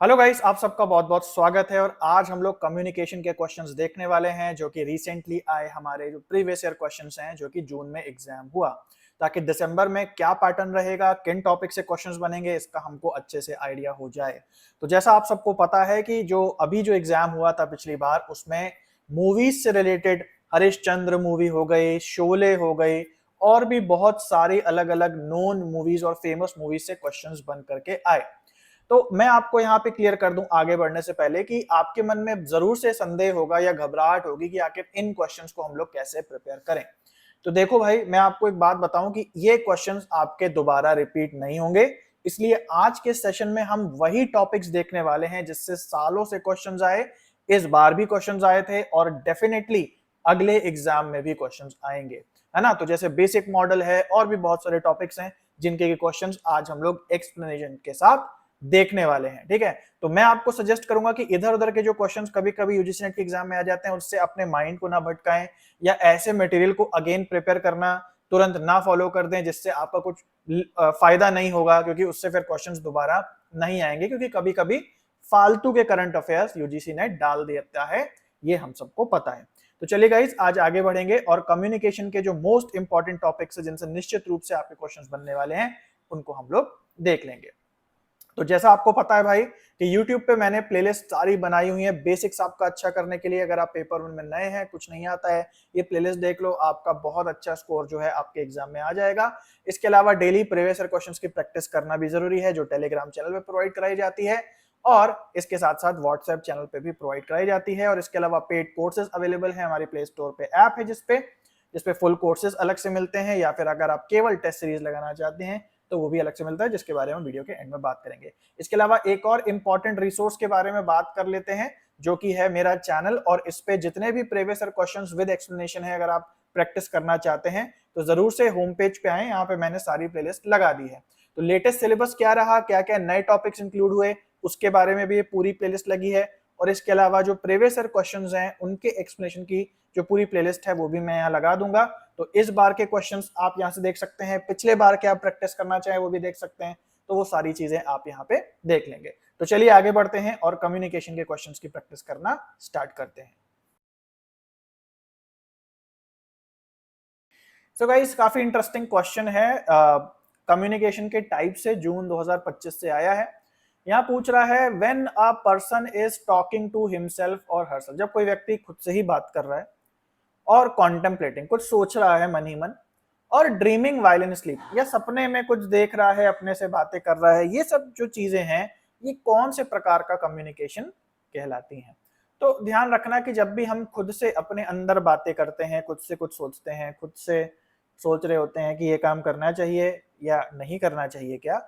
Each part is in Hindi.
हेलो गाइस, आप सबका बहुत बहुत स्वागत है। और आज हम लोग कम्युनिकेशन के क्वेश्चंस देखने वाले हैं जो कि रिसेंटली आए हमारे जो प्रीवियस ईयर क्वेश्चंस हैं जो कि जून में एग्जाम हुआ, ताकि दिसंबर में क्या पैटर्न रहेगा, किन टॉपिक से क्वेश्चंस बनेंगे, इसका हमको अच्छे से आइडिया हो जाए। तो जैसा आप सबको पता है कि जो एग्जाम हुआ था पिछली बार, उसमें मूवीज से रिलेटेड हरिश्चंद्र मूवी हो गई, शोले हो गई, और भी बहुत सारी अलग अलग नोन मूवीज और फेमस मूवीज से क्वेश्चंस बन करके आए। तो मैं आपको यहाँ पे क्लियर कर दूं आगे बढ़ने से पहले कि आपके मन में जरूर से संदेह होगा या घबराहट होगी कि आखिर इन क्वेश्चंस को हम लोग कैसे प्रिपेयर करें। तो देखो भाई, मैं आपको एक बात बताऊं कि ये क्वेश्चंस आपके दोबारा रिपीट नहीं होंगे। इसलिए आज के सेशन में हम वही टॉपिक्स देखने वाले हैं जिससे सालों से क्वेश्चंस आए, इस बार भी क्वेश्चंस आए थे और डेफिनेटली अगले एग्जाम में भी क्वेश्चंस आएंगे, है ना। तो जैसे बेसिक मॉडल है और भी बहुत सारे टॉपिक्स हैं जिनके क्वेश्चंस आज हम लोग एक्सप्लेनेशन के साथ देखने वाले हैं। ठीक है, तो मैं आपको सजेस्ट करूंगा कि इधर उधर के जो क्वेश्चंस कभी कभी यूजीसी नेट के एग्जाम में आ जाते हैं, उससे अपने माइंड को ना भटकाएं, या ऐसे मटेरियल को अगेन प्रिपेयर करना तुरंत ना फॉलो कर दें जिससे आपका कुछ फायदा नहीं होगा, क्योंकि उससे फिर क्वेश्चंस दोबारा नहीं आएंगे। क्योंकि कभी कभी फालतू के करंट अफेयर्स यूजीसी नेट डाल देता है, ये हम सबको पता है। तो चलिए गाइस, आज आगे बढ़ेंगे और कम्युनिकेशन के जो मोस्ट इंपॉर्टेंट टॉपिक्स है जिनसे निश्चित रूप से आपके क्वेश्चंस बनने वाले हैं, उनको हम लोग देख लेंगे। तो जैसा आपको पता है भाई कि YouTube पे मैंने प्लेलिस्ट सारी बनाई हुई है बेसिक्स आपका अच्छा करने के लिए। अगर आप पेपर वन में नए हैं, कुछ नहीं आता है, ये प्लेलिस्ट देख लो, आपका बहुत अच्छा स्कोर जो है आपके एग्जाम में आ जाएगा। इसके अलावा डेली प्रीवियस ईयर क्वेश्चंस की प्रैक्टिस करना भी जरूरी है, जो टेलीग्राम चैनल पे प्रोवाइड कराई जाती है, और इसके साथ साथ व्हाट्सएप चैनल पे भी प्रोवाइड कराई जाती है। और इसके अलावा पेड कोर्सेज अवेलेबल है, हमारी प्ले स्टोर पे ऐप है जिसपे फुल कोर्सेज अलग से मिलते हैं, या फिर अगर आप केवल टेस्ट सीरीज लगाना चाहते हैं तो वो भी अलग से मिलता है, जिसके बारे में वीडियो के एंड में बात करेंगे। इसके अलावा एक और इंपॉर्टेंट रिसोर्स के बारे में बात कर लेते हैं, जो कि है मेरा चैनल, और इस पे जितने भी previous year questions with explanation है, अगर आप प्रैक्टिस करना चाहते हैं तो जरूर से होम पेज पे आए, यहाँ पे मैंने सारी प्लेलिस्ट लगा दी है। तो लेटेस्ट सिलेबस क्या रहा, क्या क्या नए टॉपिक्स इंक्लूड हुए, उसके बारे में भी ये पूरी प्लेलिस्ट लगी है। और इसके अलावा जो प्रीवियस ईयर क्वेश्चंस हैं उनके एक्सप्लेनेशन की जो पूरी प्लेलिस्ट है वो भी मैं यहाँ लगा दूंगा। तो इस बार के क्वेश्चंस आप यहाँ से देख सकते हैं, पिछले बार के आप प्रैक्टिस करना चाहें वो भी देख सकते हैं, तो वो सारी चीजें आप यहाँ पे देख लेंगे। तो चलिए आगे बढ़ते हैं और कम्युनिकेशन के क्वेश्चंस की प्रैक्टिस करना स्टार्ट करते हैं। सो गाइस, काफी इंटरेस्टिंग क्वेश्चन है, कम्युनिकेशन के टाइप से, जून 2025 से आया है। यहाँ पूछ रहा है when a person is talking to himself और हरसेल्फ, जब कोई व्यक्ति खुद से ही बात कर रहा है, और कॉन्टेम्पलेटिंग, कुछ सोच रहा है मन ही मन, और ड्रीमिंग वाइल इन स्लीप, या सपने में कुछ देख रहा है, अपने से बातें कर रहा है, ये सब जो चीजें हैं ये कौन से प्रकार का कम्युनिकेशन कहलाती हैं। तो ध्यान रखना कि जब भी हम खुद से अपने अंदर बातें करते हैं, खुद से कुछ सोचते हैं, खुद से सोच रहे होते हैं कि ये काम करना चाहिए या नहीं करना चाहिए क्या,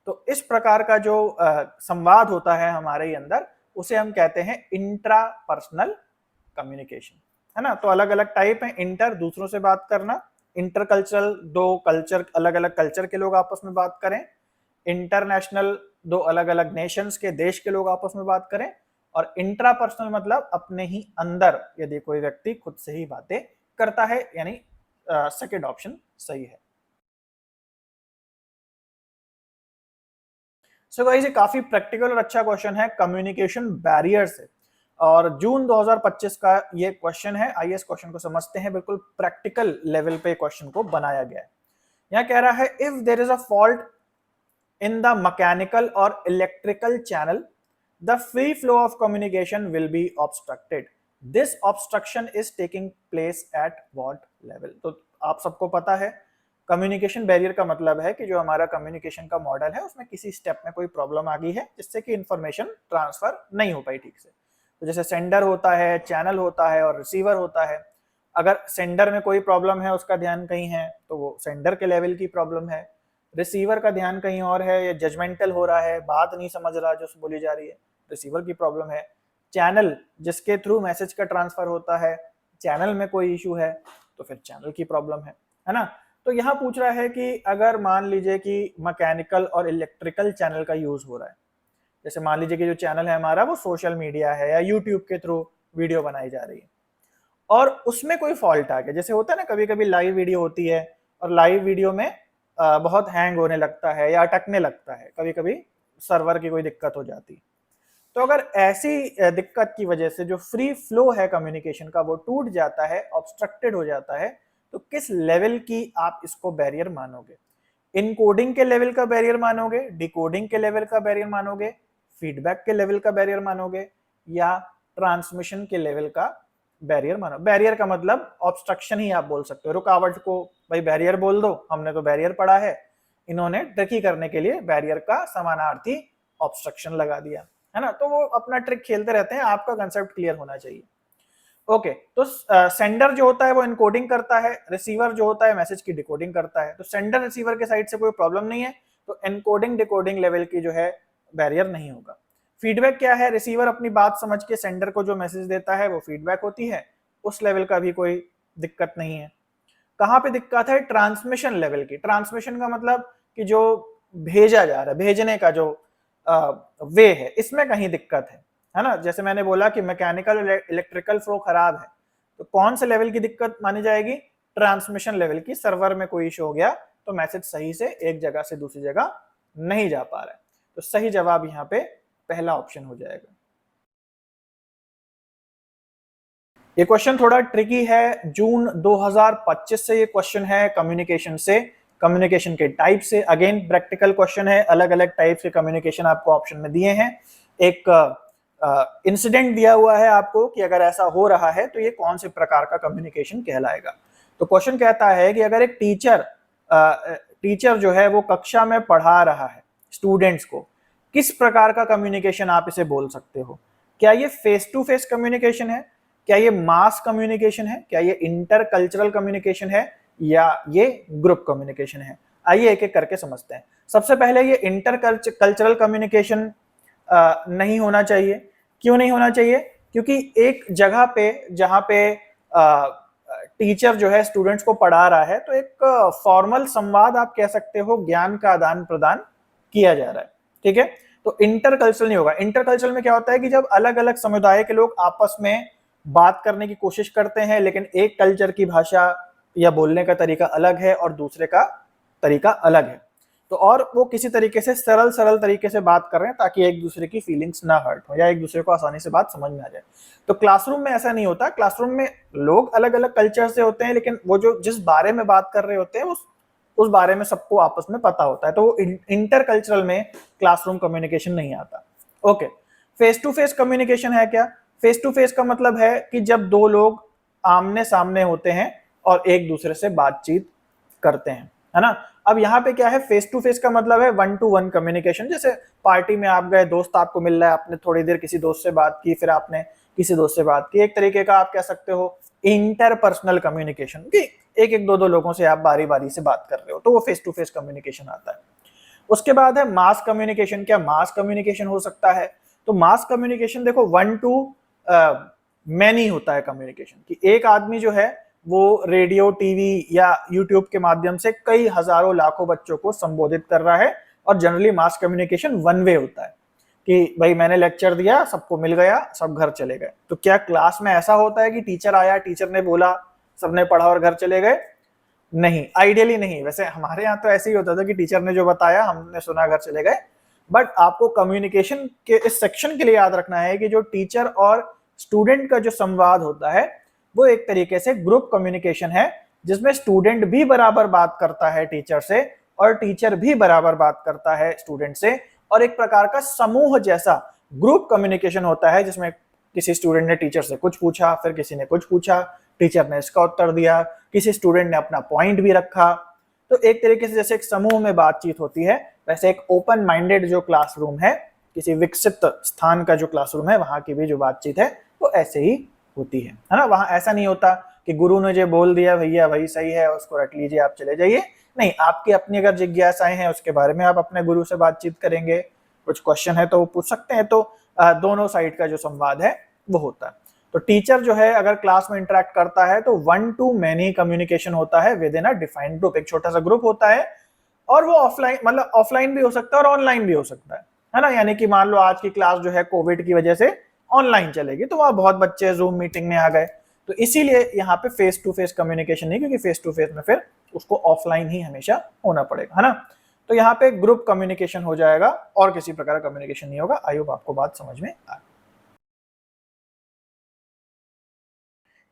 तो इस प्रकार का जो संवाद होता है हमारे अंदर, उसे हम कहते हैं इंट्रा पर्सनल कम्युनिकेशन, है ना। तो अलग अलग टाइप है, इंटर दूसरों से बात करना, इंटरकल्चरल दो कल्चर, अलग अलग कल्चर के लोग आपस में बात करें, इंटरनेशनल दो अलग अलग नेशंस के, देश के लोग आपस में बात करें, और इंट्रापर्सनल मतलब अपने ही अंदर यदि कोई व्यक्ति खुद से ही बातें करता है, यानी सेकेंड ऑप्शन सही है। सो गाइस, ये काफी प्रैक्टिकल और अच्छा क्वेश्चन है कम्युनिकेशन बैरियर से, और जून 2025 का ये क्वेश्चन है। आइए इस क्वेश्चन को समझते हैं, बिल्कुल प्रैक्टिकल लेवल पे क्वेश्चन को बनाया गया है। यहाँ कह रहा है if there is a fault in the mechanical or electrical channel, the free flow of communication will be obstructed. This obstruction is taking place at what level? तो आप सबको पता है कम्युनिकेशन बैरियर का मतलब है कि जो हमारा कम्युनिकेशन का मॉडल है उसमें किसी स्टेप में कोई प्रॉब्लम आ गई है जिससे कि इंफॉर्मेशन ट्रांसफर नहीं हो पाई ठीक से। तो जैसे सेंडर होता है, चैनल होता है और रिसीवर होता है। अगर सेंडर में कोई प्रॉब्लम है, उसका ध्यान कहीं है, तो वो सेंडर के लेवल की प्रॉब्लम है। रिसीवर का ध्यान कहीं और है, या जजमेंटल हो रहा है, बात नहीं समझ रहा जो बोली जा रही है, रिसीवर की प्रॉब्लम है। चैनल जिसके थ्रू मैसेज का ट्रांसफर होता है, चैनल में कोई इशू है तो फिर चैनल की प्रॉब्लम है ना। तो यहाँ पूछ रहा है कि अगर मान लीजिए कि मैकेनिकल और इलेक्ट्रिकल चैनल का यूज हो रहा है, जैसे मान लीजिए कि जो चैनल है हमारा वो सोशल मीडिया है या यूट्यूब के थ्रू वीडियो बनाई जा रही है, और उसमें कोई फॉल्ट आ गया, जैसे होता है ना कभी कभी लाइव वीडियो होती है और लाइव वीडियो में बहुत हैंग होने लगता है या अटकने लगता है, कभी कभी सर्वर की कोई दिक्कत हो जाती है। तो अगर ऐसी दिक्कत की वजह से जो फ्री फ्लो है कम्युनिकेशन का वो टूट जाता है, ऑब्स्ट्रक्टेड हो जाता है, तो किस लेवल की आप इसको बैरियर मानोगे? इनकोडिंग के लेवल का बैरियर मानोगे, डिकोडिंग के लेवल का बैरियर मानोगे, फीडबैक के लेवल का बैरियर मानोगे, या ट्रांसमिशन के लेवल का बैरियर मानो? बैरियर का मतलब ऑब्स्ट्रक्शन ही आप बोल सकते हो, रुकावट को भाई बैरियर बोल दो, हमने तो बैरियर पढ़ा है, इन्होंने ट्रिकी करने के लिए बैरियर का समानार्थी ऑब्स्ट्रक्शन लगा दिया, है ना। तो वो अपना ट्रिक खेलते रहते हैं, आपका कंसेप्ट क्लियर होना चाहिए। ओके, तो सेंडर जो होता है वो इनकोडिंग करता है, रिसीवर जो होता है मैसेज की डिकोडिंग करता है। तो सेंडर रिसीवर के साइड से कोई प्रॉब्लम नहीं है, तो इनकोडिंग डिकोडिंग लेवल की जो है बैरियर नहीं होगा। फीडबैक क्या है? रिसीवर अपनी बात समझ के सेंडर को जो मैसेज देता है वो फीडबैक होती है, उस लेवल का भी कोई दिक्कत नहीं है। कहां पे दिक्कत है? ट्रांसमिशन लेवल की। ट्रांसमिशन का मतलब कि जो भेजा जा रहा है, भेजने का जो वे है, इसमें कहीं दिक्कत है ना। जैसे मैंने बोला कि मैकेनिकल इलेक्ट्रिकल फ्लो खराब है, तो कौन से लेवल की दिक्कत मानी जाएगी? ट्रांसमिशन लेवल की। सर्वर में कोई इशू हो गया तो मैसेज सही से एक जगह से दूसरी जगह नहीं जा पा रहा है। तो सही जवाब यहाँ पे पहला ऑप्शन हो जाएगा। ये क्वेश्चन थोड़ा ट्रिकी है, जून 2025 से ये क्वेश्चन है, कम्युनिकेशन से, कम्युनिकेशन के टाइप से। अगेन प्रैक्टिकल क्वेश्चन है, अलग अलग टाइप के कम्युनिकेशन आपको ऑप्शन में दिए हैं। एक इंसिडेंट दिया हुआ है आपको कि अगर ऐसा हो रहा है तो ये कौन से प्रकार का कम्युनिकेशन कहलाएगा। तो क्वेश्चन कहता है कि अगर एक टीचर जो है वो कक्षा में पढ़ा रहा है स्टूडेंट्स को, किस प्रकार का कम्युनिकेशन आप इसे बोल सकते हो? क्या ये फेस टू फेस कम्युनिकेशन है, क्या ये मास कम्युनिकेशन है, क्या ये इंटर कल्चरल कम्युनिकेशन है, या ये ग्रुप कम्युनिकेशन है? आइए एक एक करके समझते हैं। सबसे पहले ये इंटर कल्चरल कम्युनिकेशन नहीं होना चाहिए। क्यों नहीं होना चाहिए? क्योंकि एक जगह पे जहां पे टीचर जो है स्टूडेंट्स को पढ़ा रहा है, तो एक फॉर्मल संवाद आप कह सकते हो, ज्ञान का आदान प्रदान किया जा रहा है, ठीक है। तो इंटरकल्चरल नहीं होगा। इंटरकल्चरल में क्या होता है कि जब अलग अलग समुदाय के लोग आपस में बात करने की कोशिश करते हैं, लेकिन एक कल्चर की भाषा या बोलने का तरीका अलग है और दूसरे का तरीका अलग है, तो और वो किसी तरीके से सरल तरीके से बात कर रहे हैं ताकि एक दूसरे की फीलिंग्स ना हर्ट हो या एक दूसरे को आसानी से बात समझ में आ जाए। तो क्लासरूम में ऐसा नहीं होता। क्लासरूम में लोग अलग अलग कल्चर से होते हैं, लेकिन वो जो जिस बारे में बात कर रहे होते हैं उस बारे में सबको आपस में पता होता है। तो वो इंटर कल्चरल में क्लासरूम कम्युनिकेशन नहीं आता। Okay, face to face communication है क्या? फेस टू फेस का मतलब है कि जब दो लोग आमने सामने होते हैं और एक दूसरे से बातचीत करते हैं, है ना। अब यहाँ पे क्या है? फेस टू फेस का मतलब है वन टू वन कम्युनिकेशन। जैसे पार्टी में आप गए, दोस्त आपको मिल रहा है, आपने थोड़ी देर किसी दोस्त से बात की, फिर आपने किसी दोस्त से बात की, एक तरीके का आप कह सकते हो इंटरपर्सनल कम्युनिकेशन, कि एक एक दो लोगों से आप बारी बारी से बात कर रहे हो, तो वो फेस टू फेस कम्युनिकेशन आता है। उसके बाद है मास कम्युनिकेशन। क्या मास कम्युनिकेशन हो सकता है? तो मास कम्युनिकेशन देखो वन टू मैनी होता है कम्युनिकेशन, कि एक आदमी जो है वो रेडियो, टीवी या यूट्यूब के माध्यम से कई हजारों लाखों बच्चों को संबोधित कर रहा है। और generally mass communication one way होता है कि भाई मैंने लेक्चर दिया, सबको मिल गया, सब घर चले गए। तो क्या क्लास में ऐसा होता है कि टीचर आया, टीचर ने बोला, सबने पढ़ा और घर चले गए? नहीं, आइडियली नहीं। वैसे हमारे यहाँ तो ऐसे ही होता था कि टीचर ने जो बताया हमने सुना, घर चले गए। बट आपको कम्युनिकेशन के इस सेक्शन के लिए याद रखना है कि जो टीचर और स्टूडेंट का जो संवाद होता है वो एक तरीके से ग्रुप कम्युनिकेशन है, जिसमें स्टूडेंट भी बराबर बात करता है टीचर से और टीचर भी बराबर बात करता है स्टूडेंट से, और एक प्रकार का समूह जैसा ग्रुप कम्युनिकेशन होता है, जिसमें किसी स्टूडेंट ने टीचर से कुछ पूछा, फिर किसी ने कुछ पूछा, टीचर ने इसका उत्तर दिया, किसी स्टूडेंट ने अपना पॉइंट भी रखा। तो एक तरीके से जैसे एक समूह में बातचीत होती है, वैसे एक ओपन माइंडेड जो क्लासरूम है, किसी विकसित स्थान का जो क्लासरूम है, वहां की भी जो बातचीत है वो ऐसे ही होती है ना। वहां ऐसा नहीं होता कि गुरु ने जो बोल दिया भैया वही सही है, उसको रट लीजिए, आप चले जाइए। नहीं, आपकी अपनी अगर जिज्ञासाएं हैं उसके बारे में आप अपने गुरु से बातचीत करेंगे, कुछ क्वेश्चन है तो वो पूछ सकते हैं। तो दोनों साइड का जो संवाद है वो होता है। तो टीचर जो है अगर क्लास में इंटरेक्ट करता है तो वन टू मैनी कम्युनिकेशन होता है with in a defined group. एक छोटा सा ग्रुप होता है, और वो ऑफलाइन मतलब ऑफलाइन भी हो सकता है और ऑनलाइन भी हो सकता है ना। यानी कि मान लो आज की क्लास जो है कोविड की वजह से ऑनलाइन चलेगी, तो वहां बहुत बच्चे जूम मीटिंग में आ गए, तो इसीलिए यहाँ पे फेस टू फेस कम्युनिकेशन नहीं, क्योंकि फेस टू फेस में फिर उसको ऑफलाइन ही हमेशा होना पड़ेगा, है ना। तो यहाँ पे ग्रुप कम्युनिकेशन हो जाएगा और किसी प्रकार का कम्युनिकेशन नहीं होगा। आई होप आपको बात समझ में आ।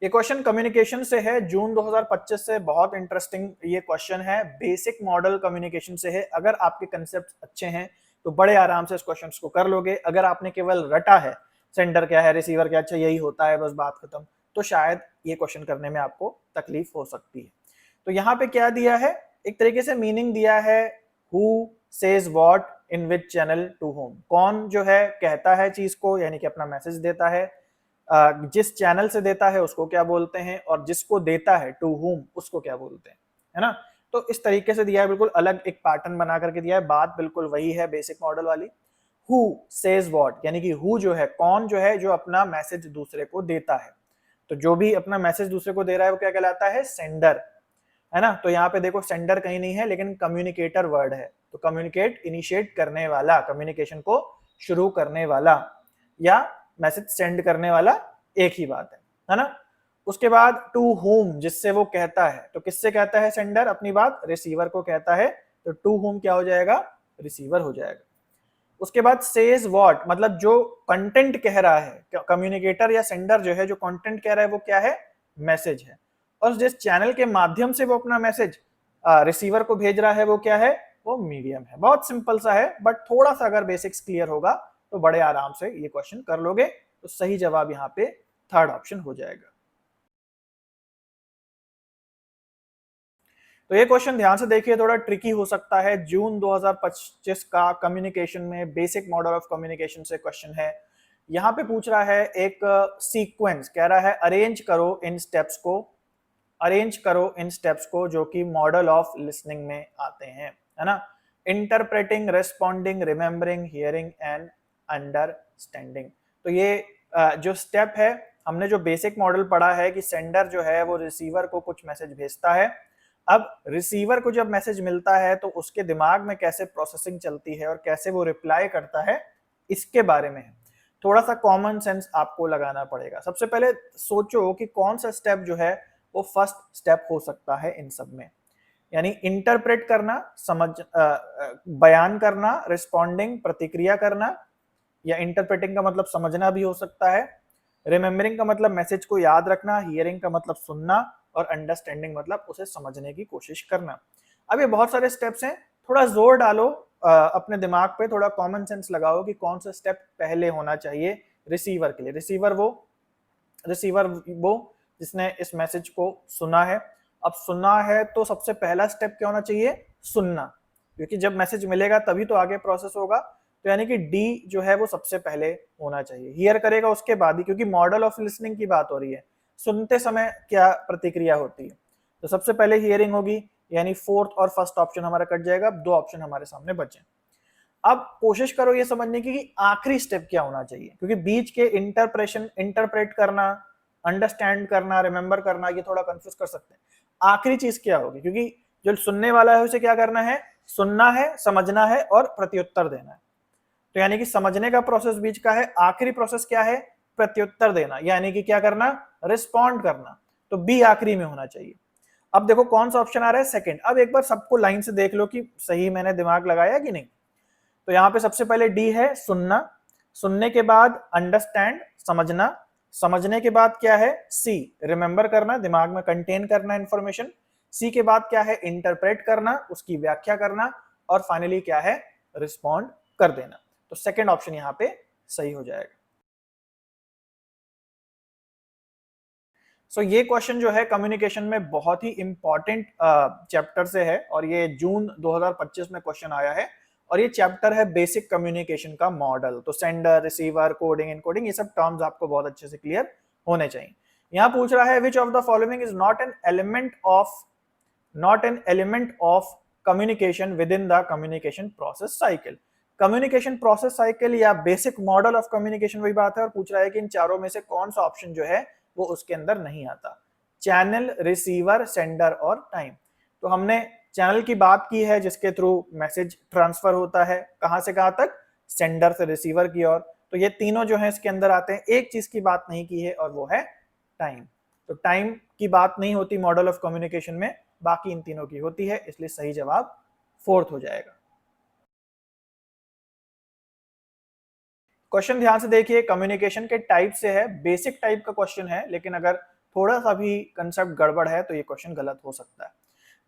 ये क्वेश्चन कम्युनिकेशन से है, जून 2025 से। बहुत इंटरेस्टिंग ये क्वेश्चन है, बेसिक मॉडल कम्युनिकेशन से है। अगर आपके कंसेप्ट अच्छे हैं तो बड़े आराम से इस क्वेश्चन को कर लोगे। अगर आपने केवल रटा है सेंडर क्या है, रिसीवर क्या, अच्छा यही होता है, बस बात खत्म, तो शायद ये क्वेश्चन करने में आपको तकलीफ हो सकती है। तो यहाँ पे क्या दिया है, एक तरीके से मीनिंग दिया है, who says what in which channel to whom. कौन जो है कहता है चीज को, यानी कि अपना मैसेज देता है, जिस चैनल से देता है उसको क्या बोलते हैं, और जिसको देता है टू हुम उसको क्या बोलते हैं, है ना। तो इस तरीके से दिया है, बिल्कुल अलग एक पैटर्न बना करके दिया है। बात बिल्कुल वही है बेसिक मॉडल वाली। हु सेज व्हाट, यानी कि हु जो है, कौन जो है जो अपना मैसेज दूसरे को देता है। तो जो भी अपना मैसेज दूसरे को दे रहा है वो क्या कहलाता है, सेंडर, है ना। तो यहाँ पे देखो सेंडर कहीं नहीं है, लेकिन कम्युनिकेटर वर्ड है। तो कम्युनिकेट, इनिशिएट करने वाला, कम्युनिकेशन को शुरू करने वाला या मैसेज सेंड करने वाला, एक ही बात है ना। उसके बाद टू होम, जिससे वो कहता है, तो किससे कहता है सेंडर अपनी बात, रिसीवर को कहता है। तो टू होम क्या हो जाएगा, रिसीवर हो जाएगा। उसके बाद सेज व्हाट, मतलब जो कंटेंट कह रहा है, कम्युनिकेटर या सेंडर जो है जो कंटेंट कह रहा है वो क्या है, मैसेज है। और जिस चैनल के माध्यम से वो अपना मैसेज रिसीवर को भेज रहा है वो क्या है, वो मीडियम है। बहुत सिंपल सा है, बट थोड़ा सा अगर बेसिक्स क्लियर होगा तो बड़े आराम से ये क्वेश्चन कर लोगे। तो सही जवाब यहाँ पे थर्ड ऑप्शन हो जाएगा। तो ये क्वेश्चन ध्यान से देखिए, थोड़ा ट्रिकी हो सकता है। जून 2025 का कम्युनिकेशन में बेसिक मॉडल ऑफ कम्युनिकेशन से क्वेश्चन है। यहाँ पे पूछ रहा है एक सीक्वेंस, कह रहा है अरेंज करो इन स्टेप्स को, अरेंज करो इन स्टेप्स को जो कि मॉडल ऑफ लिसनिंग में आते हैं, है ना। Interpreting, responding, remembering, hearing and understanding. तो ये जो स्टेप है, हमने जो बेसिक मॉडल पढ़ा है कि सेंडर जो है वो रिसीवर को कुछ मैसेज भेजता है। अब रिसीवर को जब मैसेज मिलता है तो उसके दिमाग में कैसे प्रोसेसिंग चलती है और कैसे वो रिप्लाई करता है, इसके बारे में है। थोड़ा सा कॉमन सेंस आपको लगाना पड़ेगा। सबसे पहले सोचो कि कौन सा स्टेप जो है वो फर्स्ट स्टेप हो सकता है इन सब में, यानी इंटरप्रेट करना, समझ, बयान करना, रिस्पॉन्डिंग, प्रतिक्रिया करना, या इंटरप्रेटिंग का मतलब समझना भी हो सकता है, रिमेम्बरिंग का मतलब मैसेज को याद रखना, हियरिंग का मतलब सुनना, और अंडरस्टैंडिंग मतलब उसे समझने की कोशिश करना। अब ये बहुत सारे स्टेप्स हैं, थोड़ा जोर डालो अपने दिमाग पे, थोड़ा कॉमन सेंस लगाओ कि कौन सा स्टेप पहले होना चाहिए रिसीवर के लिए। रिसीवर वो जिसने इस मैसेज को सुना है। अब सुना है तो सबसे पहला स्टेप क्या होना चाहिए, सुनना, क्योंकि जब मैसेज मिलेगा तभी तो आगे प्रोसेस होगा। तो यानी कि डी जो है वो सबसे पहले होना चाहिए। हियर करेगा उसके बाद ही, क्योंकि मॉडल ऑफ लिसनिंग की बात हो रही है, सुनते समय क्या प्रतिक्रिया होती है। तो सबसे पहले हियरिंग होगी, यानी फोर्थ और फर्स्ट ऑप्शन हमारा कट जाएगा। अब दो ऑप्शन हमारे सामने बचे। अब कोशिश करो ये समझने की कि आखिरी स्टेप क्या होना चाहिए, क्योंकि बीच के इंटरप्रेट करना, अंडरस्टैंड करना, रिमेंबर करना, ये थोड़ा कंफ्यूज कर सकते हैं। आखिरी चीज क्या होगी, क्योंकि जो सुनने वाला है उसे क्या करना है, सुनना है, समझना है और प्रत्युत्तर देना है। तो यानी कि समझने का प्रोसेस बीच का है, आखिरी प्रोसेस क्या है, प्रत्युत्तर देना, यानी कि क्या करना, रिस्पॉन्ड करना। तो बी आखिरी में होना चाहिए। अब देखो कौन सा ऑप्शन आ रहा है, सेकंड। अब एक बार सबको लाइन से देख लो कि सही मैंने दिमाग लगाया कि नहीं। तो यहाँ पे सबसे पहले डी है सुनना, सुनने के बाद अंडरस्टैंड, समझना, समझने के बाद क्या है, सी रिमेंबर करना, दिमाग में कंटेन करना इंफॉर्मेशन, सी के बाद क्या है, इंटरप्रेट करना, उसकी व्याख्या करना, और फाइनली क्या है, रिस्पॉन्ड कर देना। तो सेकंड ऑप्शन यहाँ पे सही हो जाएगा। सो ये क्वेश्चन जो है कम्युनिकेशन में बहुत ही इंपॉर्टेंट चैप्टर से है, और ये जून 2025 में क्वेश्चन आया है। और ये चैप्टर है बेसिक कम्युनिकेशन का मॉडल। तो सेंडर, रिसीवर, कोडिंग, इनकोडिंग, ये सब टर्म्स आपको बहुत अच्छे से क्लियर होने चाहिए। यहाँ पूछ रहा है which of the following is not an element of communication with in the communication process cycle. Communication process cycle या बेसिक मॉडल ऑफ कम्युनिकेशन वही बात है, और पूछ रहा है कि इन चारों में से कौन सा ऑप्शन जो है वो उसके अंदर नहीं आता, चैनल, रिसीवर, सेंडर और टाइम। तो हमने चैनल की बात की है जिसके थ्रू मैसेज ट्रांसफर होता है, कहां से कहां तक, सेंडर से रिसीवर की ओर। तो ये तीनों जो है इसके अंदर आते हैं। एक चीज की बात नहीं की है और वो है टाइम। तो टाइम की बात नहीं होती मॉडल ऑफ कम्युनिकेशन में, बाकी इन तीनों की होती है, इसलिए सही जवाब फोर्थ हो जाएगा। क्वेश्चन ध्यान से देखिए, कम्युनिकेशन के टाइप से है, बेसिक टाइप का क्वेश्चन है, लेकिन अगर थोड़ा सा भी कंसेप्ट गड़बड़ है तो ये क्वेश्चन गलत हो सकता है।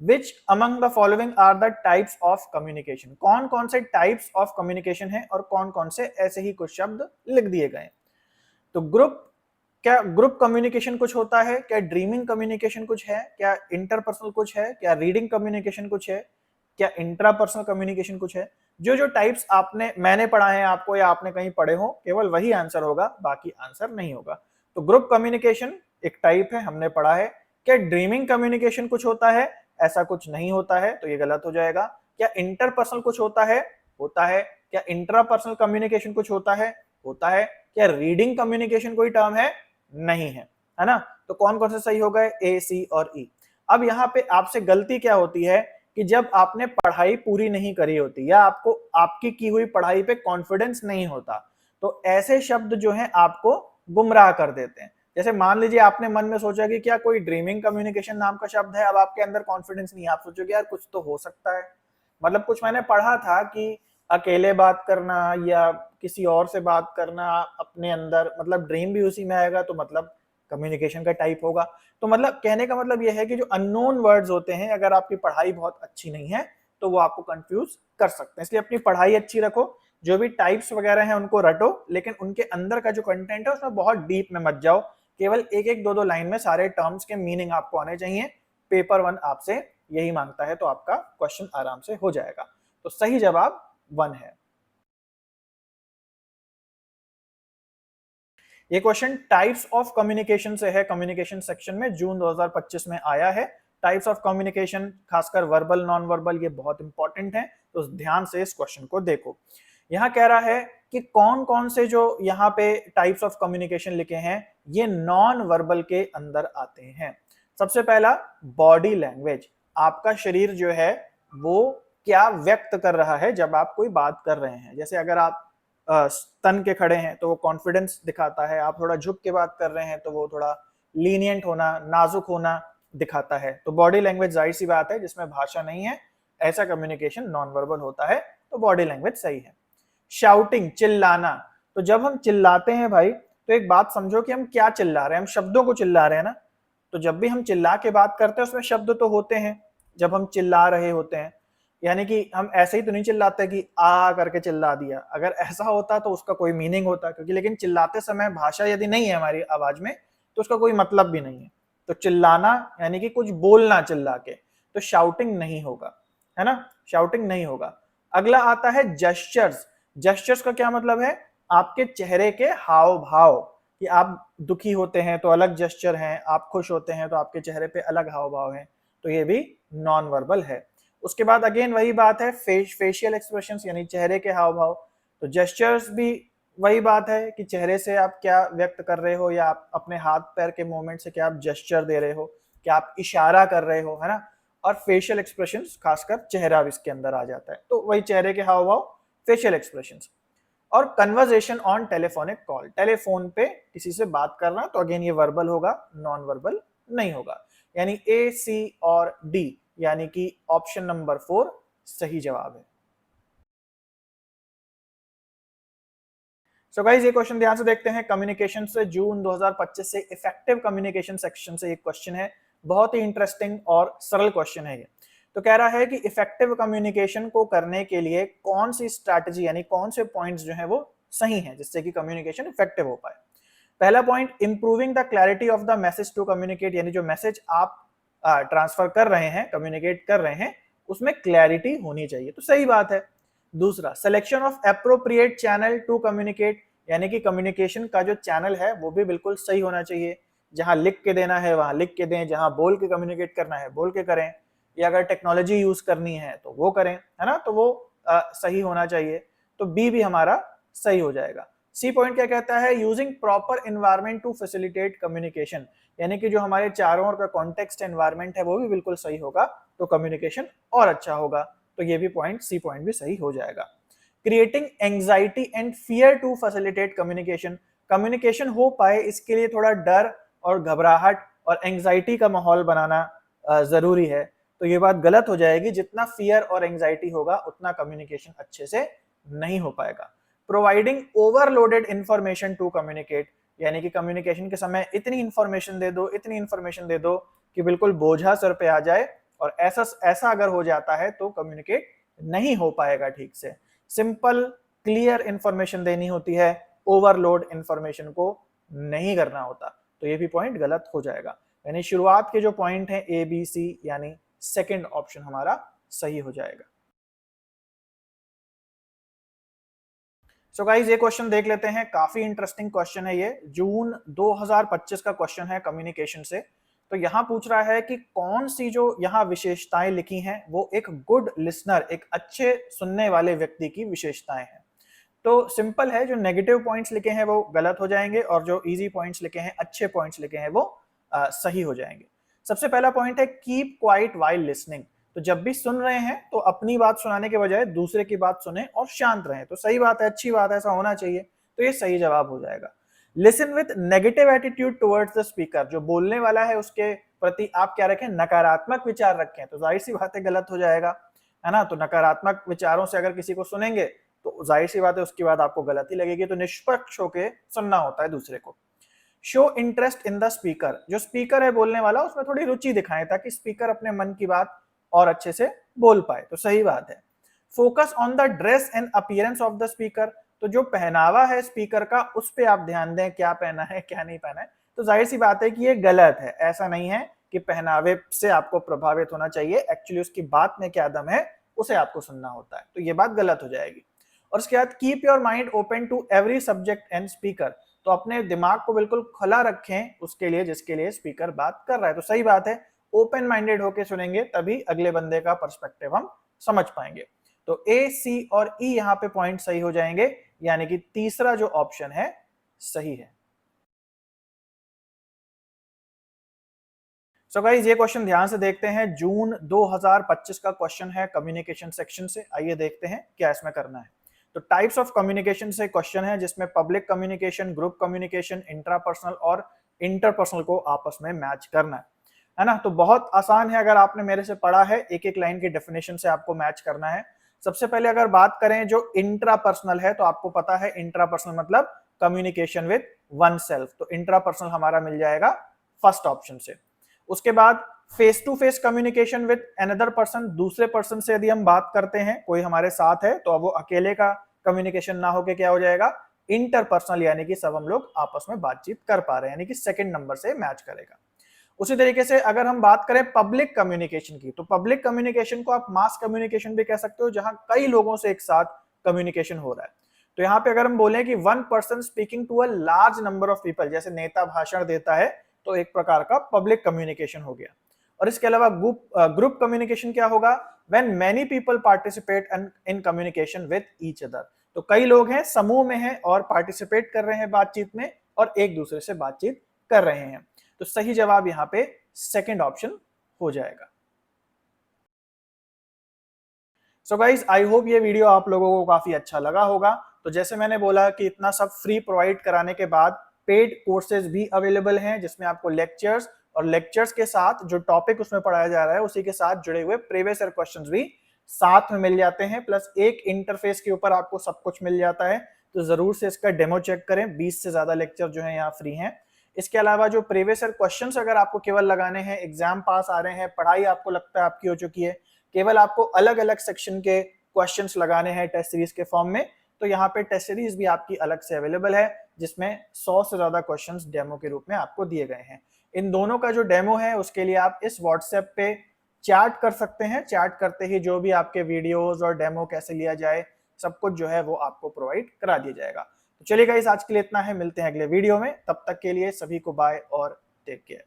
Which among the following are the types of communication, कौन कौन से टाइप्स ऑफ कम्युनिकेशन है और कौन कौन से ऐसे ही कुछ शब्द लिख दिए गए। तो क्या ग्रुप कम्युनिकेशन कुछ होता है, क्या ड्रीमिंग कम्युनिकेशन कुछ है, क्या इंटरपर्सनल कुछ है, क्या रीडिंग कम्युनिकेशन कुछ है, क्या इंट्रापर्सनल कम्युनिकेशन कुछ है। जो जो टाइप्स मैंने पढ़ा है आपको या आपने कहीं पढ़े हो, केवल वही आंसर होगा, बाकी आंसर नहीं होगा। तो ग्रुप कम्युनिकेशन एक टाइप है, हमने पढ़ा है। क्या ड्रीमिंग कम्युनिकेशन कुछ होता है, ऐसा कुछ नहीं होता है, तो ये गलत हो जाएगा। क्या इंटरपर्सनल कुछ होता है, होता है। क्या इंट्रापर्सनल कम्युनिकेशन कुछ होता है, होता है। क्या रीडिंग कम्युनिकेशन कोई टर्म है, नहीं है ना। तो कौन कौन से सही हो गए, ए, सी और ई। अब यहाँ पे आपसे गलती क्या होती है कि जब आपने पढ़ाई पूरी नहीं करी होती या आपको आपकी की हुई पढ़ाई पे कॉन्फिडेंस नहीं होता, तो ऐसे शब्द जो हैं आपको गुमराह कर देते हैं। जैसे मान लीजिए आपने मन में सोचा कि क्या कोई ड्रीमिंग कम्युनिकेशन नाम का शब्द है, अब आपके अंदर कॉन्फिडेंस नहीं है, आप सोचोगे यार कुछ तो हो सकता है, मतलब कुछ मैंने पढ़ा था कि अकेले बात करना या किसी और से बात करना अपने अंदर, मतलब ड्रीम भी उसी में आएगा, तो मतलब कम्युनिकेशन का टाइप होगा। तो मतलब कहने का मतलब यह है कि जो अननोन वर्ड्स होते हैं, अगर आपकी पढ़ाई बहुत अच्छी नहीं है तो वो आपको कंफ्यूज कर सकते हैं। इसलिए अपनी पढ़ाई अच्छी रखो, जो भी टाइप्स वगैरह हैं उनको रटो, लेकिन उनके अंदर का जो कंटेंट है उसमें बहुत डीप में मत जाओ। केवल एक एक दो दो लाइन में सारे टर्म्स के मीनिंग आपको आने चाहिए। पेपर 1 आपसे यही मांगता है, तो आपका क्वेश्चन आराम से हो जाएगा। तो सही जवाब 1 है। ये क्वेश्चन टाइप्स ऑफ कम्युनिकेशन से है, कम्युनिकेशन सेक्शन में जून 2025 में आया है। टाइप्स ऑफ कम्युनिकेशन, खासकर वर्बल, नॉन वर्बल, ये बहुत इंपॉर्टेंट है, तो ध्यान से इस क्वेश्चन को देखो। यहाँ कह रहा है कि कौन कौन से जो यहाँ पे टाइप्स ऑफ कम्युनिकेशन लिखे हैं ये नॉन वर्बल के अंदर आते हैं। सबसे पहला बॉडी लैंग्वेज, आपका शरीर जो है वो क्या व्यक्त कर रहा है जब आप कोई बात कर रहे हैं। जैसे अगर आप तन के खड़े हैं तो वो कॉन्फिडेंस दिखाता है, आप थोड़ा झुक के बात कर रहे हैं तो वो थोड़ा लीनियंट होना, नाजुक होना दिखाता है। तो बॉडी लैंग्वेज जाहिर सी बात है, जिसमें भाषा नहीं है, ऐसा कम्युनिकेशन नॉन वर्बल होता है, तो बॉडी लैंग्वेज सही है। शाउटिंग, चिल्लाना, तो जब हम चिल्लाते हैं भाई, तो एक बात समझो कि हम क्या चिल्ला रहे हैं, हम शब्दों को चिल्ला रहे हैं ना। तो जब भी हम चिल्ला के बात करते हैं उसमें शब्द तो होते हैं जब हम चिल्ला रहे होते हैं, यानी कि हम ऐसे ही तो नहीं चिल्लाते कि आ करके चिल्ला दिया, अगर ऐसा होता तो उसका कोई मीनिंग होता, क्योंकि लेकिन चिल्लाते समय भाषा यदि नहीं है हमारी आवाज में तो उसका कोई मतलब भी नहीं है। तो चिल्लाना यानी कि कुछ बोलना चिल्ला के, तो शाउटिंग नहीं होगा, है ना, शाउटिंग नहीं होगा। अगला आता है जेस्चर्स। जेस्चर्स का क्या मतलब है, आपके चेहरे के हाव भाव, कि आप दुखी होते हैं तो अलग जेस्चर हैं, आप खुश होते हैं तो आपके चेहरे पे अलग हाव भाव हैं, तो ये भी नॉन वर्बल है। उसके बाद अगेन वही बात है, फेशियल एक्सप्रेशंस यानी चेहरे के हाव भाव। तो जेस्चर्स भी वही बात है कि चेहरे से आप क्या व्यक्त कर रहे हो, या आप अपने हाथ पैर के मूवमेंट से क्या आप जेस्चर दे रहे हो, क्या आप इशारा कर रहे हो, है ना। और फेशियल एक्सप्रेशंस, खासकर चेहरा भी इसके अंदर आ जाता है, तो वही चेहरे के हाव भाव, फेशियल एक्सप्रेशंस। और conversation on telephonic call, telephone पे किसी से बात करना, तो अगेन ये वर्बल होगा, नॉन वर्बल नहीं होगा। यानी ए, सी और डी, यानी कि ऑप्शन नंबर 4 सही जवाब है। सो गाइस, ये क्वेश्चन ध्यान से देखते हैं, कम्युनिकेशन से जून 2025 से इफेक्टिव कम्युनिकेशन सेक्शन से एक क्वेश्चन है, बहुत ही इंटरेस्टिंग और सरल क्वेश्चन है ये। तो कह रहा है कि इफेक्टिव कम्युनिकेशन को करने के लिए कौन सी स्ट्रैटेजी यानी कौन से पॉइंट्स जो है वो सही हैं जिससे कि कम्युनिकेशन इफेक्टिव हो पाए। पहला point, improving the clarity of the message to communicate, यानी जो मैसेज आप ट्रांसफर कर रहे हैं, कम्युनिकेट कर रहे हैं, उसमें क्लैरिटी होनी चाहिए, तो सही बात है। दूसरा, selection of appropriate channel to communicate, यानी कि कम्युनिकेशन का जो चैनल है वो भी बिल्कुल सही होना चाहिए। जहां लिख के देना है वहां लिख के दें, जहां बोल के कम्युनिकेट करना है बोल के करें, या अगर टेक्नोलॉजी यूज करनी है तो वो करें, है ना, तो वो सही होना चाहिए। तो बी भी हमारा सही हो जाएगा। सी पॉइंट क्या कहता है, using proper environment to facilitate communication, यानी कि जो हमारे चारों ओर का कॉन्टेक्स्ट एनवायरनमेंट है वो भी बिल्कुल सही होगा, तो कम्युनिकेशन और अच्छा होगा। तो ये भी पॉइंट, सी पॉइंट भी सही हो जाएगा। Creating anxiety and fear to facilitate communication, communication हो पाए इसके लिए थोड़ा डर और घबराहट और एंग्जाइटी का माहौल बनाना जरूरी है। तो ये बात गलत हो जाएगी, जितना फियर और एंग्जाइटी होगा उतना कम्युनिकेशन अच्छे से नहीं हो पाएगा। Providing overloaded information to communicate, यानी कि कम्युनिकेशन के समय इतनी इंफॉर्मेशन दे दो कि बिल्कुल बोझा सर पे आ जाए, और ऐसा अगर हो जाता है तो कम्युनिकेट नहीं हो पाएगा ठीक से। सिंपल क्लियर इंफॉर्मेशन देनी होती है, ओवरलोड इंफॉर्मेशन को नहीं करना होता, तो ये भी पॉइंट गलत हो जाएगा। यानी शुरुआत के जो पॉइंट हैं ए बी सी, यानी सेकंड ऑप्शन हमारा सही हो जाएगा। सो गाइस ये क्वेश्चन देख लेते हैं, काफी इंटरेस्टिंग क्वेश्चन है ये, जून 2025 का क्वेश्चन है कम्युनिकेशन से। तो यहां पूछ रहा है कि कौन सी जो यहां विशेषताएं लिखी हैं वो एक गुड लिसनर, एक अच्छे सुनने वाले व्यक्ति की विशेषताएं हैं। तो सिंपल है, जो नेगेटिव पॉइंट्स लिखे हैं वो गलत हो जाएंगे, और जो इजी पॉइंट्स लिखे हैं, अच्छे पॉइंट्स लिखे हैं, वो सही हो जाएंगे। सबसे पहला पॉइंट है कीप क्वाइट वाइल लिसनिंग। तो जब भी सुन रहे हैं तो अपनी बात सुनाने के बजाय दूसरे की बात सुने और शांत रहें। तो सही बात है, अच्छी बात है, ऐसा होना चाहिए, तो ये सही जवाब हो जाएगा। Listen with negative attitude towards the speaker, जो बोलने वाला है उसके प्रति आप क्या रखें, नकारात्मक विचार रखें, तो जाहिर सी बात है गलत हो जाएगा, है ना। तो नकारात्मक विचारों से अगर किसी को सुनेंगे तो जाहिर सी बात है उसकी बात आपको गलत ही लगेगी, तो निष्पक्ष होकर सुनना होता है दूसरे को। Show interest in the speaker, जो स्पीकर है बोलने वाला उसमें थोड़ी रुचि दिखाएं ताकि स्पीकर अपने मन की बात और अच्छे से बोल पाए, तो सही बात है। Focus on the dress and appearance of the speaker, तो जो पहनावा है स्पीकर का उस पे आप ध्यान दें, क्या पहना है क्या नहीं पहना है। तो जाहिर सी बात है कि ये गलत है, ऐसा नहीं है कि पहनावे से आपको प्रभावित होना चाहिए, एक्चुअली उसकी बात में क्या दम है उसे आपको सुनना होता है, तो ये बात गलत हो जाएगी। और उसके बाद keep your mind open to every subject and speaker, तो अपने दिमाग को बिल्कुल खुला रखें उसके लिए जिसके लिए स्पीकर बात कर रहा है, तो सही बात है, ओपन माइंडेड होकर सुनेंगे तभी अगले बंदे का पर्सपेक्टिव हम समझ पाएंगे। तो ए सी और ई यहां पे पॉइंट सही हो जाएंगे, यानी कि तीसरा जो ऑप्शन है सही है। सो गाइस ये क्वेश्चन ध्यान से देखते हैं, जून 2025 का क्वेश्चन है कम्युनिकेशन सेक्शन से। आइए देखते हैं क्या इसमें करना है। तो टाइप्स ऑफ कम्युनिकेशन से क्वेश्चन है जिसमें public communication, group communication, intrapersonal और इंटरपर्सनल को आपस में मैच करना है ना। तो बहुत आसान है, अगर आपने मेरे से पढ़ा है, एक एक लाइन की डेफिनेशन से आपको मैच करना है। सबसे पहले अगर बात करें जो इंट्रापर्सनल है, तो आपको पता है इंट्रापर्सनल मतलब कम्युनिकेशन विद वन सेल्फ, तो इंट्रापर्सनल हमारा मिल जाएगा फर्स्ट ऑप्शन से। उसके बाद face to face communication with another person, दूसरे पर्सन से यदि हम बात करते हैं, कोई हमारे साथ है, तो अब वो अकेले का कम्युनिकेशन ना होके क्या हो जाएगा, इंटरपर्सनल, यानी कि सब हम लोग आपस में बातचीत कर पा रहे हैं, यानी कि सेकंड नंबर से मैच करेगा। उसी तरीके से अगर हम बात करें पब्लिक कम्युनिकेशन की, तो पब्लिक कम्युनिकेशन को आप मास कम्युनिकेशन भी कह सकते हो, जहां कई लोगों से एक साथ कम्युनिकेशन हो रहा है। तो यहाँ पे अगर हम बोलें कि one person speaking to a large number of people, जैसे नेता भाषण देता है, तो एक प्रकार का पब्लिक कम्युनिकेशन हो गया। और इसके अलावा ग्रुप कम्युनिकेशन क्या होगा, when many people participate in communication with each other, तो कई लोग हैं, समूह में हैं और पार्टिसिपेट कर रहे हैं बातचीत में और एक दूसरे से बातचीत कर रहे हैं। तो सही जवाब यहाँ पे सेकंड ऑप्शन हो जाएगा। सो गाइज आई होप ये वीडियो आप लोगों को काफी अच्छा लगा होगा। तो जैसे मैंने बोला कि इतना सब फ्री प्रोवाइड कराने के बाद पेड कोर्सेज भी अवेलेबल हैं, जिसमें आपको लेक्चर्स और लेक्चर्स के साथ जो टॉपिक उसमें पढ़ाया जा रहा है उसी के साथ जुड़े हुए प्रीवियस ईयर क्वेश्चंस भी साथ में मिल जाते हैं, प्लस एक इंटरफेस के ऊपर आपको सब कुछ मिल जाता है। तो जरूर से इसका डेमो चेक करें, 20 से ज्यादा लेक्चर जो है यहाँ फ्री हैं। इसके अलावा जो प्रीवियस ईयर क्वेश्चंस अगर आपको केवल लगाने हैं, एग्जाम पास आ रहे हैं, पढ़ाई आपको लगता है आपकी हो चुकी है, केवल आपको अलग अलग सेक्शन के क्वेश्चंस लगाने हैं टेस्ट सीरीज के फॉर्म में, तो यहाँ पे टेस्ट सीरीज भी आपकी अलग से अवेलेबल है, जिसमें 100 से ज्यादा क्वेश्चंस डेमो के रूप में आपको दिए गए हैं। इन दोनों का जो डेमो है उसके लिए आप इस व्हाट्सएप पे चैट कर सकते हैं, चैट करते ही जो भी आपके वीडियोस और डेमो कैसे लिया जाए सब कुछ जो है वो आपको प्रोवाइड करा दिया जाएगा। तो चलिए गाइस आज के लिए इतना है, मिलते हैं अगले वीडियो में, तब तक के लिए सभी को बाय और टेक केयर।